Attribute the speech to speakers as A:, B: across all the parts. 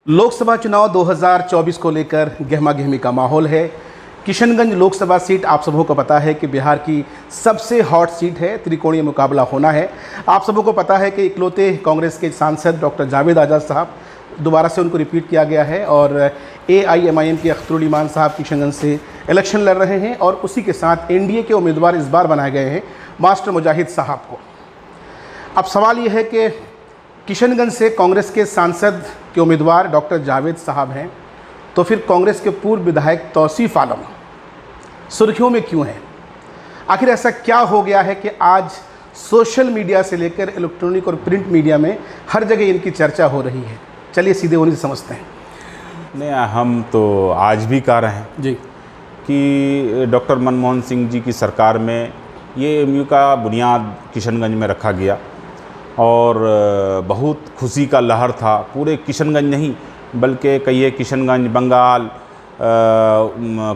A: लोकसभा चुनाव 2024 को लेकर गहमा-गहमी का माहौल है। किशनगंज लोकसभा सीट आप सबों को पता है कि बिहार की सबसे हॉट सीट है, त्रिकोणीय मुकाबला होना है। आप सबों को पता है कि इकलौते कांग्रेस के सांसद डॉक्टर जावेद आज़ाद साहब, दोबारा से उनको रिपीट किया गया है और AIMIM के अख्तरुल ईमान साहब किशनगंज से इलेक्शन लड़ रहे हैं और उसी के साथ NDA के उम्मीदवार इस बार बनाए गए हैं मास्टर मुजाहिद साहब को। अब सवाल ये है कि किशनगंज से कांग्रेस के सांसद के उम्मीदवार डॉक्टर जावेद साहब हैं, तो फिर कांग्रेस के पूर्व विधायक तौसीफ आलम सुर्खियों में क्यों हैं? आखिर ऐसा क्या हो गया है कि आज सोशल मीडिया से लेकर इलेक्ट्रॉनिक और प्रिंट मीडिया में हर जगह इनकी चर्चा हो रही है? चलिए सीधे उन्हीं से समझते हैं।
B: नहीं, हम तो आज भी कह रहे हैं
A: जी
B: कि डॉक्टर मनमोहन सिंह जी की सरकार में ये MU का बुनियाद किशनगंज में रखा गया और बहुत खुशी का लहर था। पूरे किशनगंज नहीं बल्कि कहिए किशनगंज, बंगाल,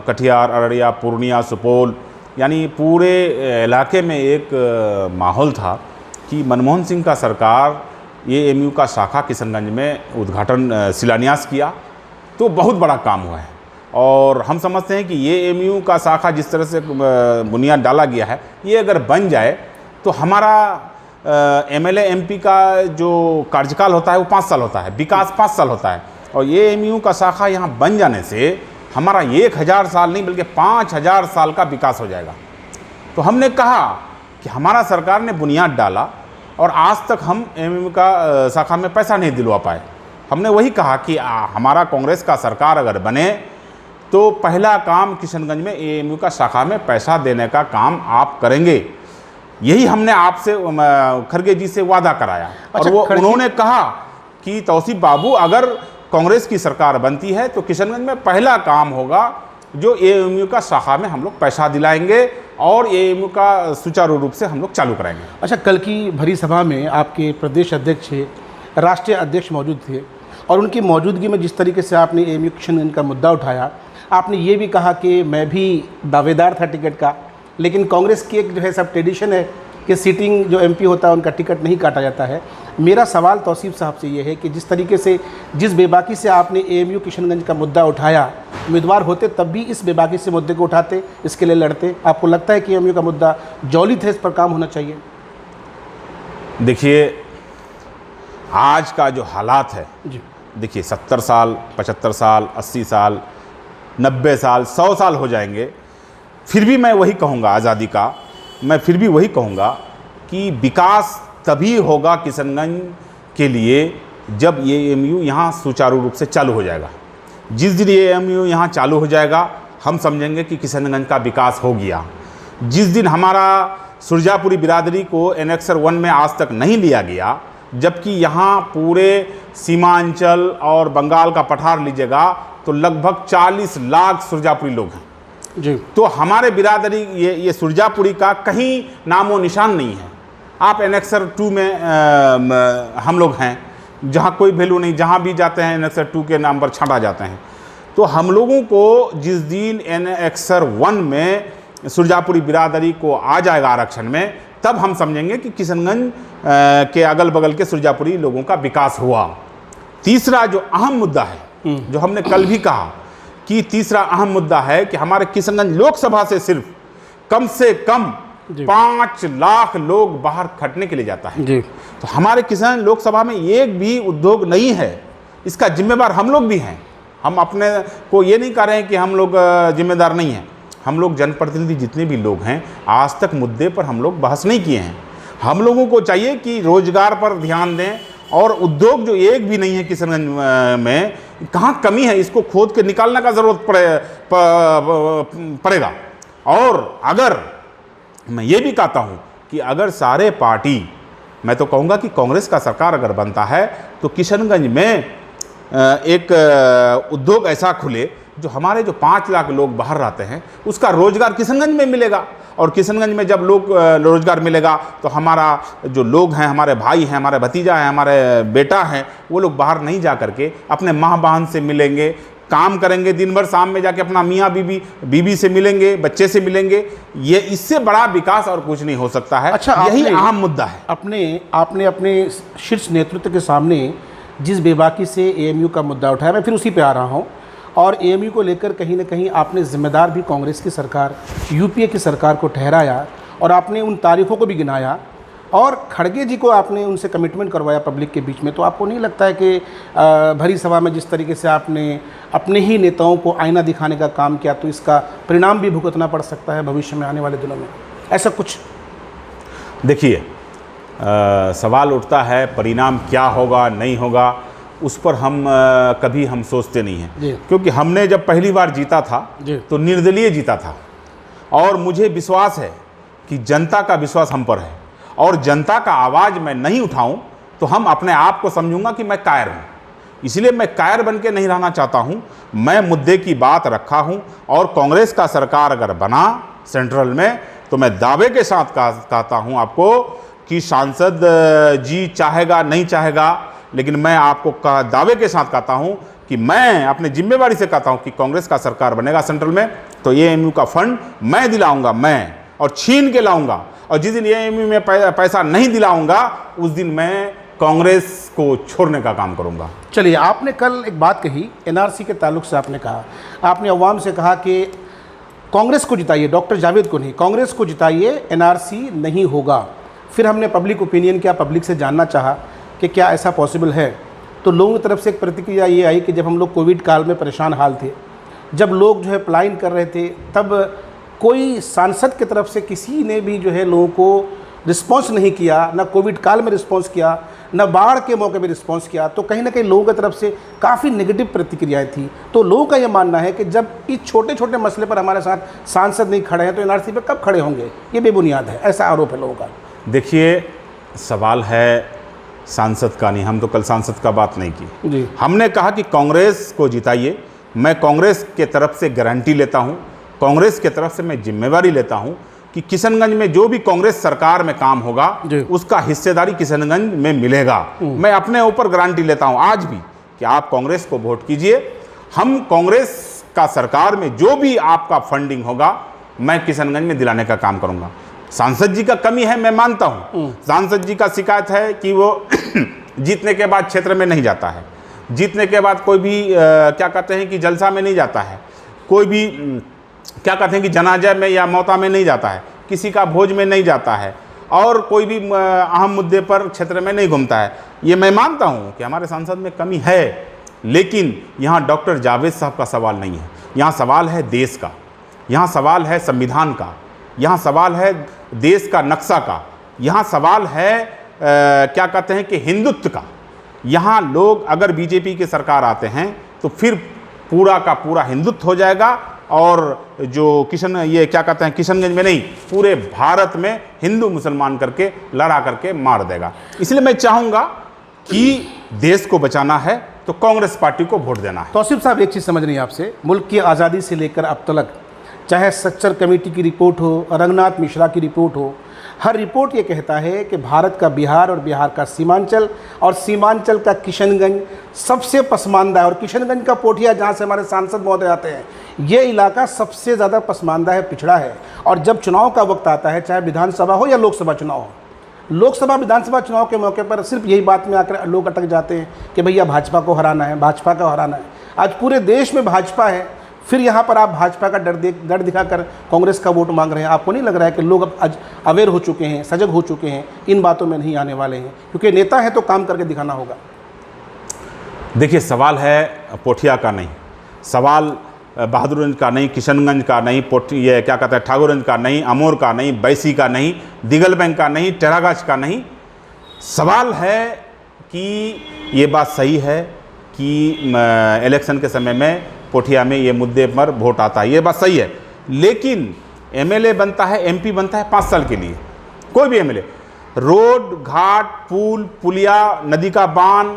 B: कटिहार, अररिया, पूर्णिया, सुपौल, यानी पूरे इलाके में एक माहौल था कि मनमोहन सिंह का सरकार ये MU का शाखा किशनगंज में उद्घाटन शिलान्यास किया, तो बहुत बड़ा काम हुआ है। और हम समझते हैं कि ये MU का शाखा जिस तरह से बुनियाद डाला गया है, ये अगर बन जाए तो हमारा MLA MP का जो कार्यकाल होता है वो 5 साल होता है, विकास 5 साल होता है। और ये MU का शाखा यहाँ बन जाने से हमारा 1000 साल नहीं बल्कि 5000 साल का विकास हो जाएगा। तो हमने कहा कि हमारा सरकार ने बुनियाद डाला और आज तक हम MU का शाखा में पैसा नहीं दिलवा पाए। हमने वही कहा कि हमारा कांग्रेस का सरकार अगर बने तो पहला काम किशनगंज में MU का शाखा में पैसा देने का काम आप करेंगे। यही हमने आपसे खरगे जी से वादा कराया। और वो उन्होंने कहा कि तौसीफ बाबू, अगर कांग्रेस की सरकार बनती है तो किशनगंज में पहला काम होगा जो MU का शाखा में हम लोग पैसा दिलाएंगे और MU का सुचारू रूप से हम लोग चालू कराएंगे।
A: अच्छा, कल की भरी सभा में आपके प्रदेश अध्यक्ष, राष्ट्रीय अध्यक्ष मौजूद थे और उनकी मौजूदगी में जिस तरीके से आपने MU किशनगंज का मुद्दा उठाया, आपने ये भी कहा कि मैं भी दावेदार था टिकट का, लेकिन कांग्रेस की एक जो है सब ट्रेडिशन है कि सीटिंग जो MP होता है उनका टिकट नहीं काटा जाता है। मेरा सवाल तौसीफ साहब से ये है कि जिस तरीके से, जिस बेबाकी से आपने MU किशनगंज का मुद्दा उठाया, उम्मीदवार होते तब भी इस बेबाकी से मुद्दे को उठाते, इसके लिए लड़ते। आपको लगता है कि MU का मुद्दा ज्वलित है, इस पर काम होना चाहिए?
B: देखिए, आज का जो हालात है,
A: जी
B: देखिए 70 साल, 75 साल, 80 साल, 90 साल, 100 साल हो जाएंगे, फिर भी मैं वही कहूँगा, आज़ादी का मैं फिर भी वही कहूँगा कि विकास तभी होगा किशनगंज के लिए जब ये MU यहाँ सुचारू रूप से चालू हो जाएगा। जिस दिन ये MU यहाँ चालू हो जाएगा हम समझेंगे कि किशनगंज का विकास हो गया। जिस दिन हमारा सुरजापुरी बिरादरी को एनेक्सर 1 में आज तक नहीं लिया गया, जबकि यहाँ पूरे सीमांचल और बंगाल का पठार लीजिएगा तो लगभग 40 लाख सुरजापुरी लोग हैं
A: जी।
B: तो हमारे बिरादरी ये सुरजापुरी का कहीं नामो निशान नहीं है। आप एनेक्सर 2 में हम लोग हैं, जहाँ कोई वैल्यू नहीं, जहाँ भी जाते हैं एनेक्सर 2 के नाम पर छांटा जाते हैं। तो हम लोगों को जिस दिन एनेक्सर 1 में सुरजापुरी बिरादरी को आ जाएगा आरक्षण में, तब हम समझेंगे कि किशनगंज के अगल बगल के सुरजापुरी लोगों का विकास हुआ। तीसरा जो अहम मुद्दा है, जो हमने कल भी कहा कि तीसरा अहम मुद्दा है कि हमारे किशनगंज लोकसभा से सिर्फ कम से कम 5 लाख लोग बाहर खटने के लिए जाता है
A: जी।
B: तो हमारे किशनगंज लोकसभा में एक भी उद्योग नहीं है। इसका जिम्मेदार हम लोग भी हैं। हम अपने को ये नहीं कह रहे हैं कि हम लोग जिम्मेदार नहीं हैं। हम लोग जनप्रतिनिधि जितने भी लोग हैं, आज तक मुद्दे पर हम लोग बहस नहीं किए हैं। हम लोगों को चाहिए कि रोजगार पर ध्यान दें और उद्योग जो एक भी नहीं है किशनगंज में, कहाँ कमी है इसको खोद के निकालने का ज़रूरत पड़ेगा। और अगर मैं ये भी कहता हूँ कि अगर सारे पार्टी, मैं तो कहूँगा कि कांग्रेस का सरकार अगर बनता है तो किशनगंज में एक उद्योग ऐसा खुले जो हमारे जो 5 लाख लोग बाहर रहते हैं उसका रोजगार किशनगंज में मिलेगा। और किशनगंज में जब लोग रोजगार मिलेगा तो हमारा जो लोग हैं, हमारे भाई हैं, हमारे भतीजा हैं, हमारे बेटा हैं, वो लोग बाहर नहीं जा करके अपने माँ बहन से मिलेंगे, काम करेंगे, दिन भर शाम में जाके अपना मियाँ बीबी से मिलेंगे, बच्चे से मिलेंगे। ये इससे बड़ा विकास और कुछ नहीं हो सकता है।
A: अच्छा,
B: यही अहम मुद्दा है।
A: आपने अपने शीर्ष नेतृत्व के सामने जिस बेबाकी से एएमयू का मुद्दा उठाया, मैं फिर उसी पे आ रहा हूँ। और एएमयू को लेकर कहीं ना कहीं आपने जिम्मेदार भी कांग्रेस की सरकार, यूपीए की सरकार को ठहराया और आपने उन तारीखों को भी गिनाया और खड़गे जी को आपने उनसे कमिटमेंट करवाया पब्लिक के बीच में। तो आपको नहीं लगता है कि भरी सभा में जिस तरीके से आपने अपने ही नेताओं को आईना दिखाने का काम किया, तो इसका परिणाम भी भुगतना पड़ सकता है भविष्य में आने वाले दिनों में, ऐसा कुछ?
B: देखिए, सवाल उठता है परिणाम क्या होगा नहीं होगा, उस पर कभी हम सोचते नहीं हैं, क्योंकि हमने जब पहली बार जीता था तो निर्दलीय जीता था और मुझे विश्वास है कि जनता का विश्वास हम पर है और जनता का आवाज़ मैं नहीं उठाऊं तो हम अपने आप को समझूंगा कि मैं कायर हूं। इसलिए मैं कायर बन के नहीं रहना चाहता हूं, मैं मुद्दे की बात रखा हूं और कांग्रेस का सरकार अगर बना सेंट्रल में तो मैं दावे के साथ कहता हूं आपको कि सांसद जी चाहेगा नहीं चाहेगा, लेकिन मैं आपको दावे के साथ कहता हूं कि मैं अपने जिम्मेवारी से कहता हूं कि कांग्रेस का सरकार बनेगा सेंट्रल में तो एएमयू का फंड मैं दिलाऊंगा, मैं, और छीन के लाऊंगा। और जिस दिन एएमयू में पैसा नहीं दिलाऊंगा उस दिन मैं कांग्रेस को छोड़ने का काम करूंगा।
A: चलिए, आपने कल एक बात कही एनआरसी के ताल्लुक से, आपने कहा, आपने अवाम से कहा कि कांग्रेस को जिताइए, डॉक्टर जावेद को नहीं, कांग्रेस को जिताइए, एनआरसी नहीं होगा। फिर हमने पब्लिक ओपिनियन किया, पब्लिक से जानना चाहा कि क्या ऐसा पॉसिबल है। तो लोगों की तरफ से एक प्रतिक्रिया ये आई कि जब हम लोग कोविड काल में परेशान हाल थे, जब लोग जो है पलायन कर रहे थे, तब कोई सांसद की तरफ से किसी ने भी जो है लोगों को रिस्पांस नहीं किया, ना कोविड काल में रिस्पांस किया, ना बाढ़ के मौके पे रिस्पांस किया। तो कहीं ना कहीं लोगों की तरफ से काफ़ी नेगेटिव प्रतिक्रियाएं थी। तो लोगों का ये मानना है कि जब इस छोटे छोटे मसले पर हमारे साथ सांसद नहीं खड़े हैं तो एनआरसी पे कब खड़े होंगे, ये बेबुनियाद है, ऐसा आरोप है लोगों का।
B: देखिए, सवाल है सांसद का नहीं, हम तो कल सांसद का बात नहीं की
A: जी।
B: हमने कहा कि कांग्रेस को जिताइए। मैं कांग्रेस के तरफ से गारंटी लेता हूं, कांग्रेस के तरफ से मैं जिम्मेवारी लेता हूं कि किशनगंज में जो भी कांग्रेस सरकार में काम होगा उसका हिस्सेदारी किशनगंज में मिलेगा। मैं अपने ऊपर गारंटी लेता हूं आज भी कि आप कांग्रेस को वोट कीजिए, हम कांग्रेस का सरकार में जो भी आपका फंडिंग होगा मैं किशनगंज में दिलाने का काम करूंगा। सांसद जी का कमी है, मैं मानता हूं। सांसद जी का शिकायत है कि वो जीतने के बाद क्षेत्र में नहीं जाता है, जीतने के बाद कोई भी क्या कहते हैं कि जलसा में नहीं जाता है, कोई भी क्या कहते हैं कि जनाजा में या मौता में नहीं जाता है, किसी का भोज में नहीं जाता है और कोई भी अहम मुद्दे पर क्षेत्र में नहीं घूमता है। ये मैं मानता हूं कि हमारे सांसद में कमी है, लेकिन यहाँ डॉक्टर जावेद साहब का सवाल नहीं है, यहाँ सवाल है देश का, यहाँ सवाल है संविधान का, यहाँ सवाल है देश का नक्शा का, यहाँ सवाल है क्या कहते हैं कि हिंदुत्व का। यहाँ लोग अगर बीजेपी की सरकार आते हैं तो फिर पूरा का पूरा हिंदुत्व हो जाएगा और जो ये क्या कहते हैं किशनगंज में नहीं पूरे भारत में हिंदू मुसलमान करके लड़ा करके मार देगा। इसलिए मैं चाहूँगा कि देश को बचाना है तो कांग्रेस पार्टी को वोट देना है।
A: तौसीफ साहब, एक चीज़ समझनी है आपसे, मुल्क की आज़ादी से लेकर अब तक, चाहे सच्चर कमेटी की रिपोर्ट हो, रंगनाथ मिश्रा की रिपोर्ट हो, हर रिपोर्ट ये कहता है कि भारत का बिहार और बिहार का सीमांचल और सीमांचल का किशनगंज सबसे पसमानदा है। और किशनगंज का पोठिया, जहाँ से हमारे सांसद महोदय आते हैं, ये इलाका सबसे ज़्यादा पसमानदा है, पिछड़ा है। और जब चुनाव का वक्त आता है, चाहे विधानसभा हो या लोकसभा चुनाव हो, लोकसभा विधानसभा चुनाव के मौके पर सिर्फ यही बात में आकर लोग अटक जाते हैं कि भैया भाजपा को हराना है, भाजपा को हराना है। आज पूरे देश में भाजपा है, फिर यहाँ पर आप भाजपा का डर दिखाकर कांग्रेस का वोट मांग रहे हैं। आपको नहीं लग रहा है कि लोग अब अवेयर हो चुके हैं, सजग हो चुके हैं, इन बातों में नहीं आने वाले हैं, क्योंकि नेता है तो काम करके दिखाना होगा?
B: देखिए, सवाल है पोठिया का नहीं, सवाल बहादुरगंज का नहीं, किशनगंज का नहीं, ये क्या कहते हैं ठाकुरगंज का नहीं, अमोर का नहीं, बैसी का नहीं, दिगलबैंक का नहीं, टेरागाछ का नहीं। सवाल है कि ये बात सही है कि इलेक्शन के समय में पोठिया में ये मुद्दे पर वोट आता है, ये बात सही है, लेकिन एमएलए बनता है, एमपी बनता है 5 साल के लिए। कोई भी एमएलए रोड घाट पुल पुलिया नदी का बांध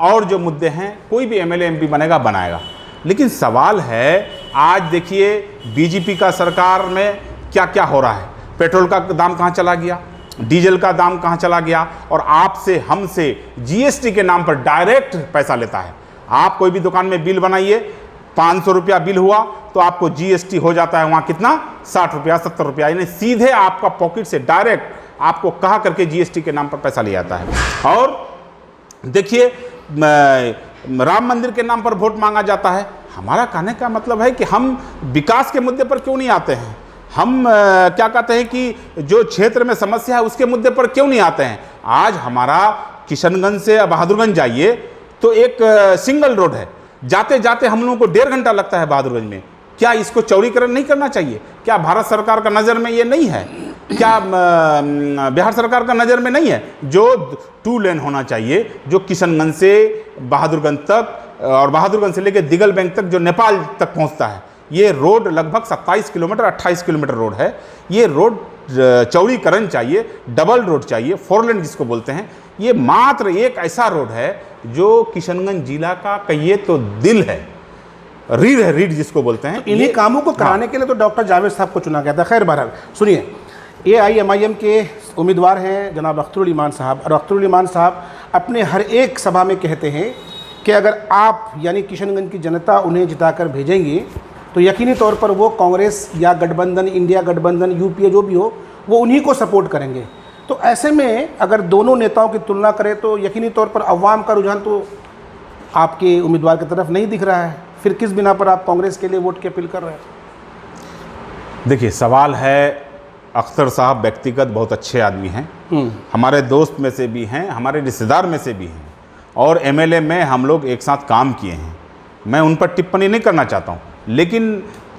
B: और जो मुद्दे हैं कोई भी एमएलए एमपी बनेगा बनाएगा। लेकिन सवाल है आज देखिए बीजेपी का सरकार में क्या क्या हो रहा है, पेट्रोल का दाम कहाँ चला गया, डीजल का दाम कहाँ चला गया, और आपसे हमसे जीएसटी के नाम पर डायरेक्ट पैसा लेता है। आप कोई भी दुकान में बिल बनाइए, 500 रुपया बिल हुआ तो आपको जीएसटी हो जाता है वहाँ कितना, 60 रुपया 70 रुपया, यानी सीधे आपका पॉकेट से डायरेक्ट आपको कहा करके जीएसटी के नाम पर पैसा लिया जाता है। और देखिए राम मंदिर के नाम पर वोट मांगा जाता है। हमारा कहने का मतलब है कि हम विकास के मुद्दे पर क्यों नहीं आते हैं, हम क्या कहते हैं कि जो क्षेत्र में समस्या है उसके मुद्दे पर क्यों नहीं आते हैं। आज हमारा किशनगंज से बहादुरगंज जाइए तो एक सिंगल रोड है, जाते जाते हम लोगों को 1.5 घंटा लगता है बहादुरगंज में। क्या इसको चौड़ीकरण नहीं करना चाहिए? क्या भारत सरकार का नज़र में ये नहीं है? क्या बिहार सरकार का नज़र में नहीं है? जो 2 लेन होना चाहिए, जो किशनगंज से बहादुरगंज तक और बहादुरगंज से लेकर दिगल बैंक तक जो नेपाल तक पहुंचता है, ये रोड लगभग 27 किलोमीटर 28 किलोमीटर रोड है। ये रोड चौड़ीकरण चाहिए, डबल रोड चाहिए, 4 लेन जिसको बोलते हैं। ये मात्र एक ऐसा रोड है जो किशनगंज जिला का कहिए तो दिल है, रीढ़ है, रीढ़ जिसको बोलते हैं।
A: तो इन्हीं कामों को कराने के लिए तो डॉक्टर जावेद साहब को चुना गया था। खैर बहरहाल सुनिए, AIMIM के उम्मीदवार हैं जनाब अख्तरुल ईमान साहब, और अख्तरुल ईमान साहब अपने हर एक सभा में कहते हैं कि अगर आप यानी किशनगंज की जनता उन्हें जिताकर भेजेंगी तो यकीनी तौर पर वो कांग्रेस या गठबंधन, इंडिया गठबंधन, UPA जो भी हो, वो उन्हीं को सपोर्ट करेंगे। तो ऐसे में अगर दोनों नेताओं की तुलना करें तो यकीनी तौर पर अवाम का रुझान तो आपके उम्मीदवार की तरफ नहीं दिख रहा है। फिर किस बिना पर आप कांग्रेस के लिए वोट की अपील कर रहे हैं?
B: देखिए, सवाल है, अख्तर साहब व्यक्तिगत बहुत अच्छे आदमी हैं, हमारे दोस्त में से भी हैं, हमारे रिश्तेदार में से भी हैं, और MLA में हम लोग एक साथ काम किए हैं। मैं उन पर टिप्पणी नहीं करना चाहता हूँ, लेकिन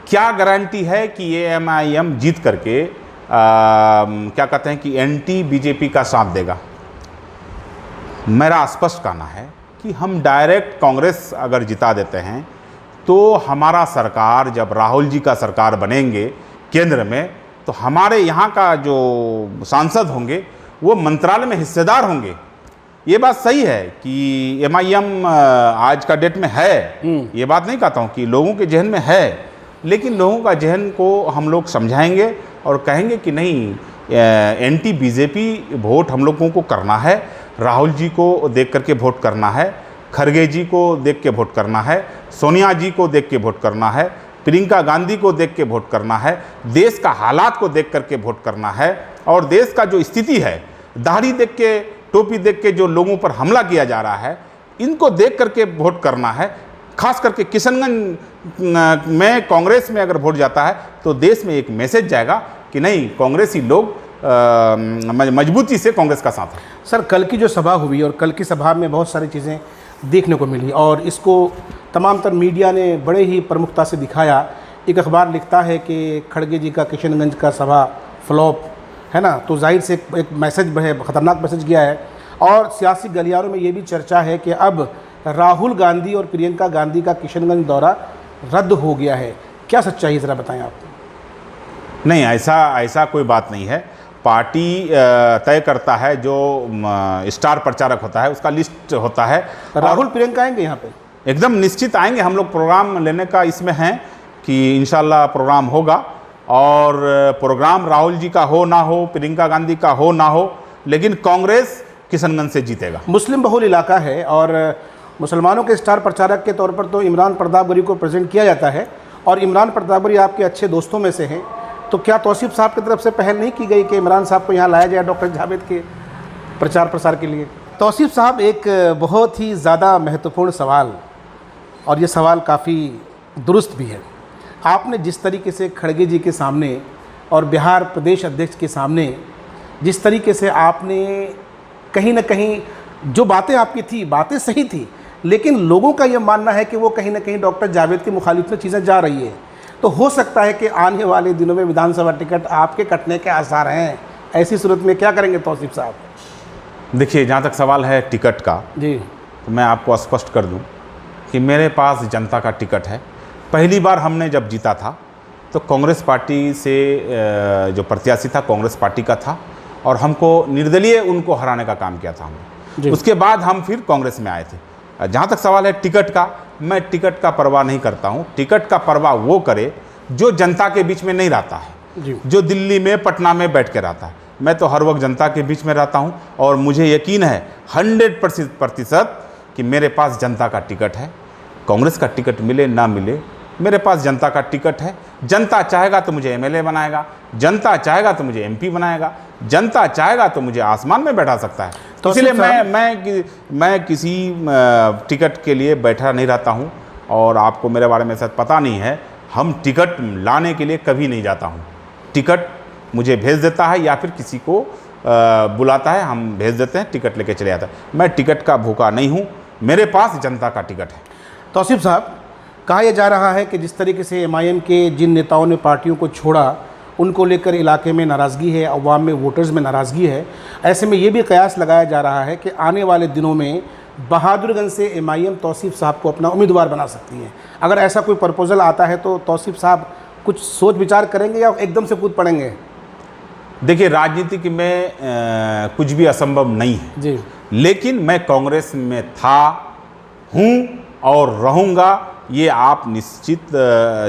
B: क्या गारंटी है कि AIMIM जीत करके क्या कहते हैं कि एंटी BJP का साथ देगा? मेरा स्पष्ट कहना है कि हम डायरेक्ट कांग्रेस अगर जिता देते हैं तो हमारा सरकार, जब राहुल जी का सरकार बनेंगे केंद्र में, तो हमारे यहाँ का जो सांसद होंगे वो मंत्रालय में हिस्सेदार होंगे। ये बात सही है कि MIM आज का डेट में है, ये बात नहीं कहता हूँ कि लोगों के जहन में है, लेकिन लोगों का जहन को हम लोग समझाएंगे और कहेंगे कि नहीं, एंटी BJP वोट हम लोगों को करना है, राहुल जी को देख करके वोट करना है, खरगे जी को देख के वोट करना है, सोनिया जी को देख के वोट करना है, प्रियंका गांधी को देख के वोट करना है, देश का हालात को देख करके वोट करना है, और देश का जो स्थिति है, दाढ़ी देख के, टोपी देख के जो लोगों पर हमला किया जा रहा है, इनको देख करके वोट करना है। खास करके किशनगंज में कांग्रेस में अगर वोट जाता है तो देश में एक मैसेज जाएगा कि नहीं, कांग्रेसी लोग मजबूती से कांग्रेस का साथ है।
A: सर, कल की जो सभा हुई और कल की सभा में बहुत सारी चीज़ें देखने को मिली और इसको तमाम तर मीडिया ने बड़े ही प्रमुखता से दिखाया। एक अखबार लिखता है कि खड़गे जी का किशनगंज का सभा फ्लॉप है ना, तो जाहिर से एक मैसेज है, ख़तरनाक मैसेज गया है। और सियासी गलियारों में ये भी चर्चा है कि अब राहुल गांधी और प्रियंका गांधी का किशनगंज दौरा रद्द हो गया है। क्या सच्चाई ज़रा बताएं आप?
B: नहीं, ऐसा कोई बात नहीं है। पार्टी तय करता है, जो स्टार प्रचारक होता है उसका लिस्ट होता है।
A: राहुल प्रियंका आएंगे यहाँ पे?
B: एकदम निश्चित आएंगे। हम लोग प्रोग्राम लेने का इसमें हैं कि इंशाल्लाह प्रोग्राम होगा, और प्रोग्राम राहुल जी का हो ना हो, प्रियंका गांधी का हो ना हो, लेकिन कांग्रेस किशनगंज से जीतेगा।
A: मुस्लिम बहुल इलाका है और मुसलमानों के स्टार प्रचारक के तौर पर तो इमरान प्रतापगढ़ी को प्रेजेंट किया जाता है, और इमरान प्रतापगढ़ी आपके अच्छे दोस्तों में से हैं। तो क्या तौसीफ साहब की तरफ से पहल नहीं की गई कि इमरान साहब को यहाँ लाया जाए डॉक्टर जावेद के प्रचार प्रसार के लिए? तौसीफ साहब, एक बहुत ही ज़्यादा महत्वपूर्ण सवाल, और ये सवाल काफ़ी दुरुस्त भी है। आपने जिस तरीके से खड़गे जी के सामने और बिहार प्रदेश अध्यक्ष के सामने जिस तरीके से आपने कहीं ना कहीं जो बातें आपकी थी, बातें सही थी, लेकिन लोगों का ये मानना है कि वो कहीं ना कहीं डॉक्टर जावेद की मुखालिफ में चीज़ें जा रही है। तो हो सकता है कि आने वाले दिनों में विधानसभा टिकट आपके कटने के आसार हैं। ऐसी सूरत में क्या करेंगे तौसीफ साहब?
B: देखिए, जहाँ तक सवाल है टिकट का
A: जी,
B: तो मैं आपको स्पष्ट कर दूं कि मेरे पास जनता का टिकट है। पहली बार हमने जब जीता था तो कांग्रेस पार्टी से जो प्रत्याशी था कांग्रेस पार्टी का था, और हमको निर्दलीय उनको हराने का काम किया था हमने। उसके बाद हम फिर कांग्रेस में आए थे। जहाँ तक सवाल है टिकट का, मैं टिकट का परवाह नहीं करता हूँ। टिकट का परवाह वो करे जो जनता के बीच में नहीं रहता है, जो दिल्ली में, पटना में बैठ के रहता है। मैं तो हर वक्त जनता के बीच में रहता हूँ, और मुझे यकीन है 100% कि मेरे पास जनता का टिकट है। कांग्रेस का टिकट मिले ना मिले, मेरे पास जनता का टिकट है। जनता चाहेगा तो मुझे MLA बनाएगा, जनता चाहेगा तो मुझे MP बनाएगा, जनता चाहेगा तो मुझे आसमान में बैठा सकता है। इसलिए मैं किसी टिकट के लिए बैठा नहीं रहता हूं, और आपको मेरे बारे में शायद पता नहीं है, हम टिकट लाने के लिए कभी नहीं जाता हूं। टिकट मुझे भेज देता है या फिर किसी को बुलाता है, हम भेज देते हैं, टिकट लेके चले जाता है। मैं टिकट का भूखा नहीं हूं, मेरे पास जनता का टिकट है।
A: तौसीफ साहब, कहा यह जा रहा है कि जिस तरीके से एमआईएम के जिन नेताओं ने पार्टियों को छोड़ा, उनको लेकर इलाके में नाराज़गी है, अवाम में, वोटर्स में नाराज़गी है। ऐसे में ये भी कयास लगाया जा रहा है कि आने वाले दिनों में बहादुरगंज से एमआईएम तौसीफ साहब को अपना उम्मीदवार बना सकती है। अगर ऐसा कोई प्रपोजल आता है तो तौसीफ साहब कुछ सोच विचार करेंगे या एकदम से कूद पड़ेंगे?
B: देखिए, राजनीति में कुछ भी असंभव नहीं है
A: जी,
B: लेकिन मैं कांग्रेस में था, हूँ और रहूँगा, ये आप निश्चित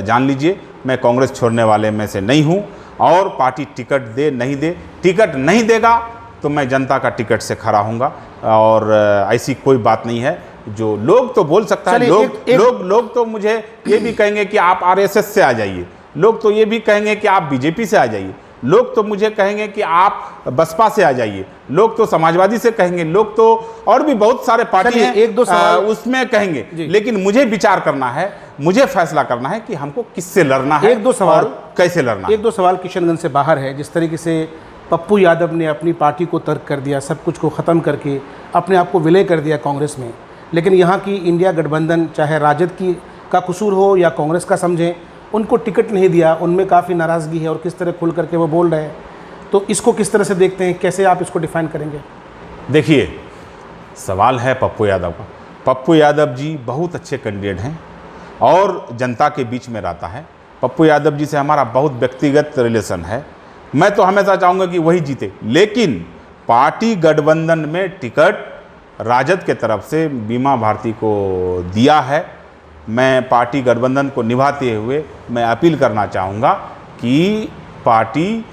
B: जान लीजिए। मैं कांग्रेस छोड़ने वाले में से नहीं हूँ, और पार्टी टिकट दे नहीं दे, टिकट नहीं देगा तो मैं जनता का टिकट से खड़ा हूँगा, और ऐसी कोई बात नहीं है। जो लोग तो बोल सकता है, लोग तो मुझे ये भी कहेंगे कि आप आरएसएस से आ जाइए, लोग तो ये भी कहेंगे कि आप बीजेपी से आ जाइए, लोग तो मुझे कहेंगे कि आप बसपा से आ जाइए, लोग तो समाजवादी से कहेंगे, लोग तो और भी बहुत सारे पार्टी हैं,
A: एक दो सवाल
B: उसमें कहेंगे। लेकिन मुझे विचार करना है, मुझे फैसला करना है कि हमको किससे लड़ना है,
A: एक दो सवाल
B: कैसे लड़ना है।
A: एक दो सवाल किशनगंज से बाहर है। जिस तरीके से पप्पू यादव ने अपनी पार्टी को तर्क कर दिया, सब कुछ को ख़त्म करके अपने आप को विलय कर दिया कांग्रेस में, लेकिन यहाँ की इंडिया गठबंधन, चाहे राजद की का कसूर हो या कांग्रेस का समझें, उनको टिकट नहीं दिया, उनमें काफ़ी नाराज़गी है और किस तरह खुल करके वो बोल रहे हैं। तो इसको किस तरह से देखते हैं, कैसे आप इसको डिफाइन करेंगे?
B: देखिए, सवाल है पप्पू यादव का। पप्पू यादव जी बहुत अच्छे कैंडिडेट हैं और जनता के बीच में रहता है। पप्पू यादव जी से हमारा बहुत व्यक्तिगत रिलेशन है। मैं तो हमेशा चाहूँगा कि वही जीते, लेकिन पार्टी गठबंधन में टिकट राजद के तरफ से बीमा भारती को दिया है। मैं पार्टी गठबंधन को निभाते हुए मैं अपील करना चाहूँगा कि पार्टी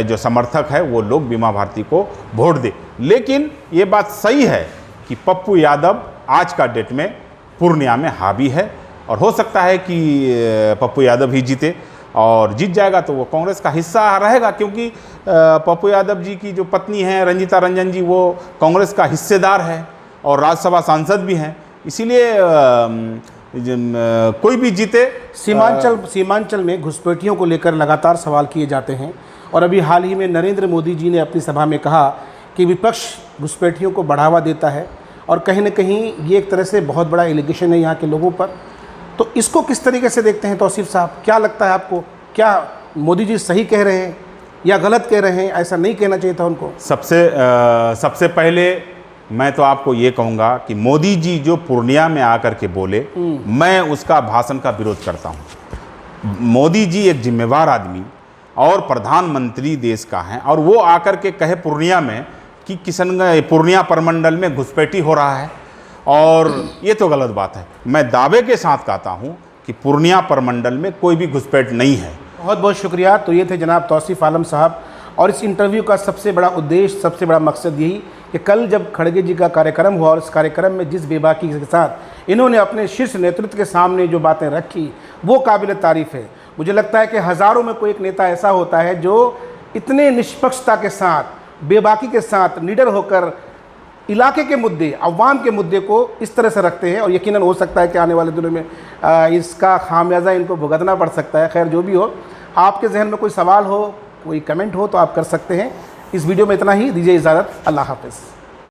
B: जो समर्थक है वो लोग बीमा भारती को वोट दे। लेकिन ये बात सही है कि पप्पू यादव आज का डेट में पूर्णिया में हावी है, और हो सकता है कि पप्पू यादव ही जीते, और जीत जाएगा तो वो कांग्रेस का हिस्सा रहेगा, क्योंकि पप्पू यादव जी की जो पत्नी हैं रंजीता रंजन जी, वो कांग्रेस का हिस्सेदार है और राज्यसभा सांसद भी हैं। इसीलिए कोई भी जीते।
A: सीमांचल में घुसपैठियों को लेकर लगातार सवाल किए जाते हैं, और अभी हाल ही में नरेंद्र मोदी जी ने अपनी सभा में कहा कि विपक्ष घुसपैठियों को बढ़ावा देता है, और कहीं ना कहीं ये एक तरह से बहुत बड़ा एलिगेशन है यहाँ के लोगों पर। तो इसको किस तरीके से देखते हैं तौसीफ साहब? क्या लगता है आपको, क्या मोदी जी सही कह रहे हैं या गलत कह रहे हैं? ऐसा नहीं कहना चाहिए था उनको।
B: सबसे पहले मैं तो आपको ये कहूँगा कि मोदी जी जो पूर्णिया में आकर के बोले, मैं उसका भाषण का विरोध करता हूँ। मोदी जी एक जिम्मेवार आदमी और प्रधानमंत्री देश का हैं, और वो आकर के कहे पूर्णिया में कि किशनगंज पूर्णिया प्रमंडल में घुसपैठी हो रहा है, और ये तो गलत बात है। मैं दावे के साथ कहता हूँ कि पूर्णिया प्रमंडल में कोई भी घुसपैठ नहीं है।
A: बहुत बहुत शुक्रिया। तो ये थे जनाब तौसीफ आलम साहब, और इस इंटरव्यू का सबसे बड़ा उद्देश्य, सबसे बड़ा मकसद यही कि कल जब खड़गे जी का कार्यक्रम हुआ और इस कार्यक्रम में जिस बेबाकी के साथ इन्होंने अपने शीर्ष नेतृत्व के सामने जो बातें रखी, वो काबिल तारीफ़ है। मुझे लगता है कि हज़ारों में कोई एक नेता ऐसा होता है जो इतने निष्पक्षता के साथ, बेबाकी के साथ, निडर होकर इलाके के मुद्दे, अवाम के मुद्दे को इस तरह से रखते हैं, और यकीनन हो सकता है कि आने वाले दिनों में इसका खामियाजा इनको भुगतना पड़ सकता है। खैर, जो भी हो, आपके जहन में कोई सवाल हो, कोई कमेंट हो तो आप कर सकते हैं। इस वीडियो में इतना ही। दीजिए इजाज़त। अल्लाह हाफ़िज़।